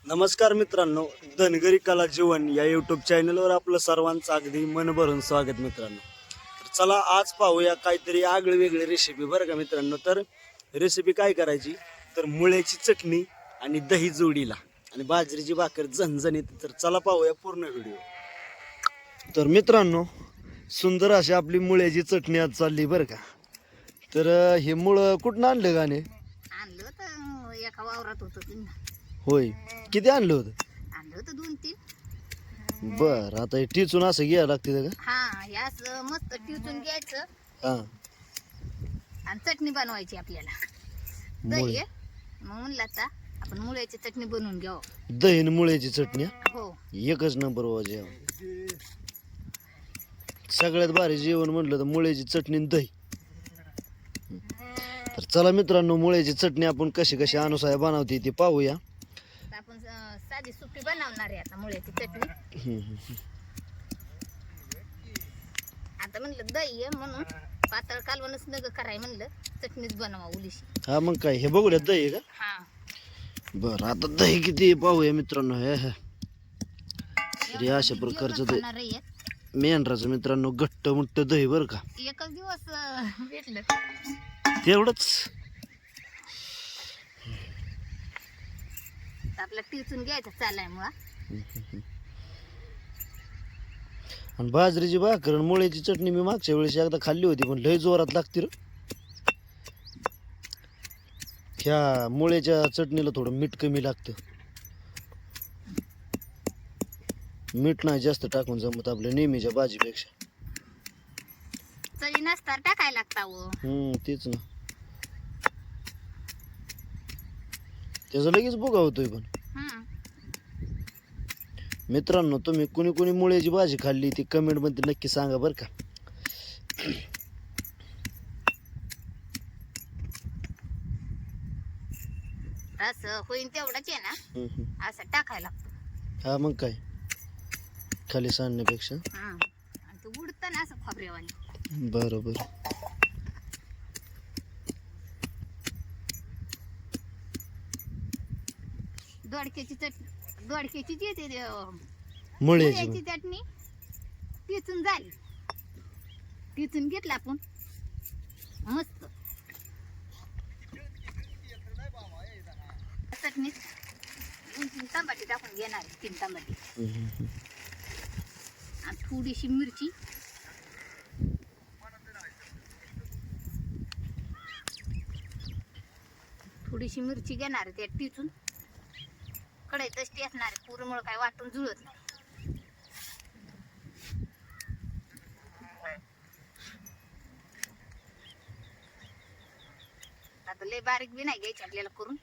नमस्कार मित्रांनो, धनगरी कला जीवन या यूट्यूब चॅनलवर आपलं सर्वांचं अगदी मन भरून स्वागत मित्रांनो. तर चला आज पाहूया काहीतरी आगळी वेगळी रेसिपी बरं का मित्रांनो. तर रेसिपी काय करायची तर मुळ्याची चटणी आणि दही जोडीला आणि बाजरीची भाकर झणझणीत. तर चला पाहूया पूर्ण व्हिडिओ. तर मित्रांनो सुंदर अशी आपली मुळ्याची चटणी आज चालली बरं का. तर हे मुळं कुठून आणलं गाणे? आणलं होतं एका वावरात होतं. होय, किती आणलं होतं? आणलं होतं 2-3. बर, आता हे टिचून असं घ्यावं लागते का? हा, हे असं मस्त टिचून घ्यायचं हा, आणि चटणी बनवायची आपल्याला. दही आहे. मग म्हणलं आता आपण मुळ्याची चटणी बनवून घ्यावं. दही आणि मुळ्याची चटणी हो, एकच नंबर वा जेवण. सगळ्यात भारी जेवण म्हटलं तर मुळ्याची चटणी आणि दही. तर चला मित्रांनो, मुळ्याची चटणी आपण कशी कशी अनुसाय बनवते ते पाहूया. तर आपण साधी सुकी बनवणार आहे आता मुळ्याची चटणी. आता म्हणलं दही आहे म्हणून पातळ कालवणच नग कराय म्हणलं, चटणीच बनवा उलीशी. हा मग काय, हे बघूया दही आहे का? हा, बर, आता दही किती पाहूया मित्रांनो. हे अशा प्रकारचं दही खाणार आहे. मेंढराचं मित्रांनो, घट्ट मुट्ट दही बरं का. एकच दिवस भेटलं तेवढंच. आपला टिचून घ्यायचा चालाय मुळा. आणि बाजरीची भाकर आणि मुळ्याची चटणी मी मागच्या वेळेस एकदा खाल्ली होती, पण लय जोरात लागते रे. ह्या मुळ्याच्या चटणीला थोडं मीठ कमी लागतं. मीठ नाही जास्त टाकून जमत आपल्या नेहमीच्या भाजीपेक्षा. चवी नसताना टाकायला लागता हो. तेच ना, त्याचा लगेच भुगा होतोय. पण मित्रांनो, तुम्ही कुणी कुणी मुळ्याची भाजी खाल्ली ती कमेंट मध्ये नक्की सांगा बरं का. असं होईन तेवढंच आहे ना, असं टाकायला लागतं. हा मग काय, खाली सांडण्यापेक्षा. आणि तो उडतं ना असं खोबरेवाली. बरोबर. दोडक्याची जी येते मुळ्याची मुळ्याची चटणी टिचून झाली. टिचून घेतला आपण मस्त चटणीत 2-3 टमाटे टाकून घेणार, 3 टमाटे आणि थोडीशी मिरची. थोडीशी मिरची घेणार त्यात टिचून. कढईतच टेचणार, पुरमळ काय वाटून जुळत नाही. आता लय बारीक बी नाही घ्यायची आपल्याला करून.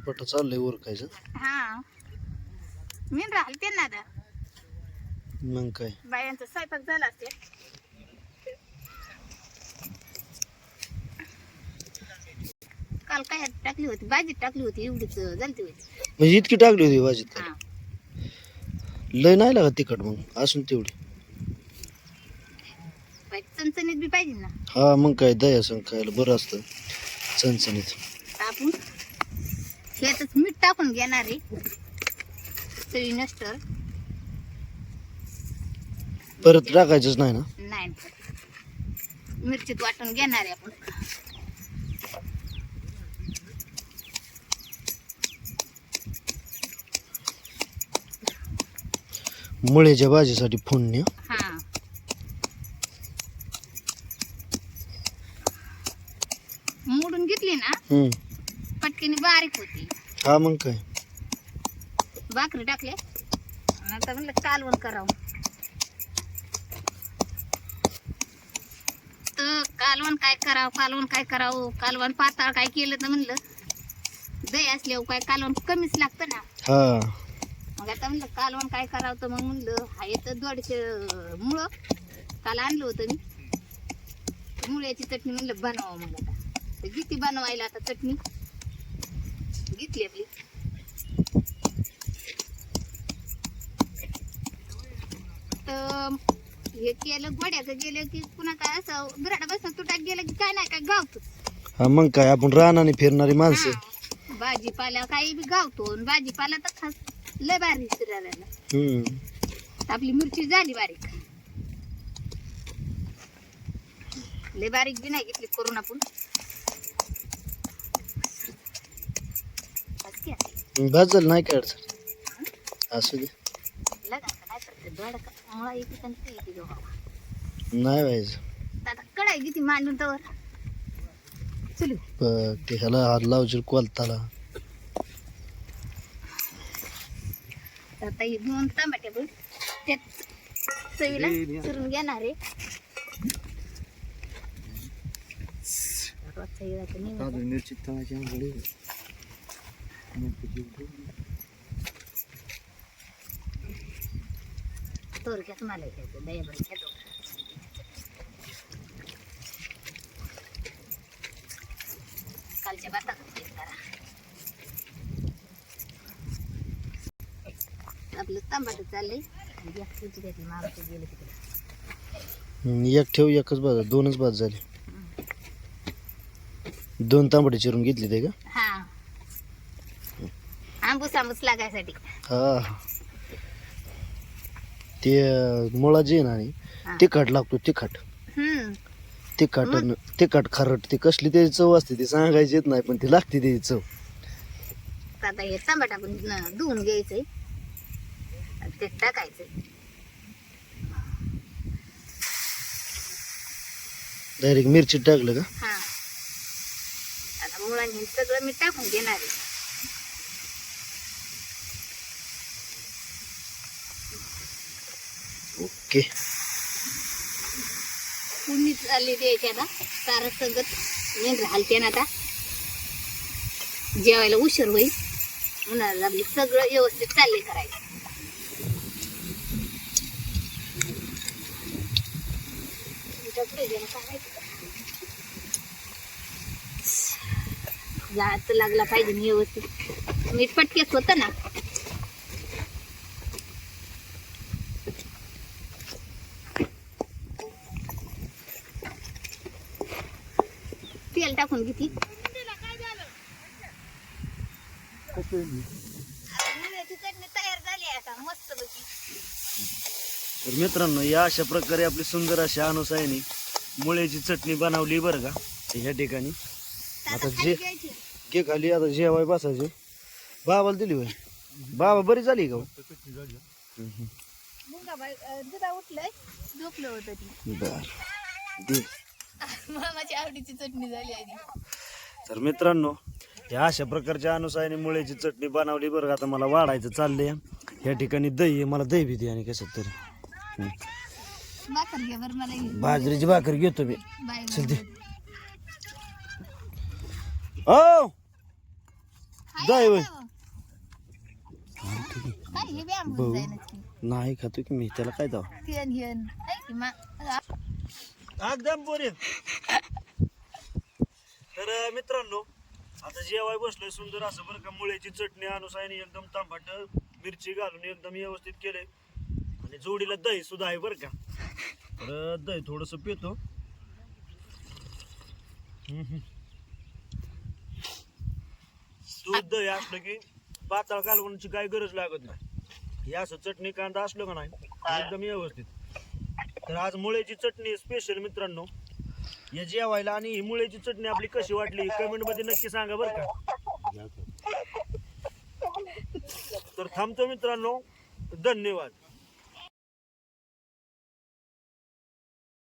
पट चाललंय उरकायचं. हा, मी राहील ते ना आता. मग काय, बायांचा स्वयंपाक झाला असते. काल काय टाकली होती, भाजीत टाकली होती, एवढीच झालती होती. म्हणजे इतकी टाकली होती भाजीत? हा, लय नाही लागत तिखट, मग असून तेवढी. चणचणीत बी पाहिजे ना. हा मग काय, दह्या संग खायला बरं असतं चणचणीत. आपण ह्यातच मीठ टाकून घेणार आहे चवी नस्टर. परत टाकायचंच नाही ना? नाही, मिरचीत वाटून घेणार आहे आपण. मुळ्याच्या भाजीसाठी फोडणी. हा, मोडून घेतली ना पटकन बारीक होती. हा मग काय, भाकरी टाकले. आता म्हणलं कालवण करावं. तर कालवण काय करावं, कालवण पातळ काय केलं तर म्हणलं दही असल्यावर काय कालवण कमीच लागतं ना. हा मग आता म्हणलं कालवण काय करावं, तर मग म्हणलं हाय तर दोडके मुळं काल आणलं होतं मी. मुळ्याची चटणी म्हणलं बनवावं. मग आता तर किती बनवायला आता चटणी घेतली आपली. तर हे केलं गोड्याचं गेलं की पुन्हा काय असं बिराडापासून तुटाक गेलं की काय नाही काय गावतो. हा मग काय आपण रानाने फिरणारी माणसं. भाजीपाला काही बी गावतो आणि भाजीपाला तर खास लय बारीक फिरायला. आपली मिरची झाली बारीक, लय बारीक बी नाही घेतली करून आपण. भाजल नाही काय अडचण असू दे. नाही व्हायचं आता कढाई किती मांडून तर चलू ते ह्याला हात लावशील कोलताला. आता हे 2 टमाटे पण त्यात चवीला चिरून घेणार आहे. मिरची थोडक्यात मला घ्यायचं दयाभर घेतो. कालच्या भातात आपलं तांबाट चाललंय. घेतली मागचं गेलं तिकडे. एक ठेव एकच बाज 2च बाज झाले. 2 तांबडे चिरून घेतली ते का? हा आंबूस लागायसाठी. हा ते मुळा जे ना हा. तिखट लागतो. तिखट खारट ती कसली त्याची चव असते ती सांगायची येत नाही, पण ती लागते त्याची चव. आता हे तांबट आपण धुवून घ्यायचंय आणि ते टाकायचंय. डायरेक्ट मिरची टाकलं का? हा आता मुळांनी सगळं मी टाकून घेणार आहे. ओके. पुण्य चालली द्यायची आता. सारं सगळं मेंढर हलते ना. आता जेवायला उशीर होईल. उन्हाळा लागली सगळं व्यवस्थित चालले करायचं. जास्त लागला पाहिजे व्यवस्थित. मीठ पटकेच होतं ना. तेल टाकून किती चटणी तयार झाली आता मस्त पैकी. तर मित्रांनो, या अशा प्रकारे आपली सुंदर अशा अनुसायाने मुळ्याची चटणी बनवली बरं का ह्या ठिकाणी. आता जे के खाली आता जेवाय बसायचे. बाबाला दिली होय. बाबा बरी झाली का? दुधा उठलंय झोपलं होतं ती. बर मामाची आवडीची चटणी झाली आधी. तर मित्रांनो, या अशा प्रकारच्या अनुसायाने मुळ्याची चटणी बनवली बरं का. आता मला वाढायचं चाललंय. ह्या ठिकाणी दही आहे, मला दही बी दे आणि कसं तरी. भाकर घे बरं मला. बाजरीची भाकर घेतो मी. बाय चल दे. ओ दही होय. काय हे बी आंबून जाईन की. नाही खातो की मी, त्याला काय दाव तेन हेन आहे की एकदम बोरे. तर मित्रांनो, आता जेवाय बसलोय सुंदर असं बरं का. मुळ्याची चटणी अनुसायाने एकदम तांबट मिरची घालून एकदम व्यवस्थित केले आणि जोडीला दही सुद्धा आहे बरं का. तर दही थोडस पितो. दूध दही असलं की पातळ कालवण्याची काही गरज लागत नाही. हे असं चटणी कांदा असलं का नाही एकदम व्यवस्थित. तर आज मुळ्याची चटणी स्पेशल मित्रांनो या जेवायला. आणि ही मुळ्याची चटणी आपली कशी वाटली कमेंट मध्ये नक्की सांगा बरं का. तर थांबतो मित्रांनो, धन्यवाद.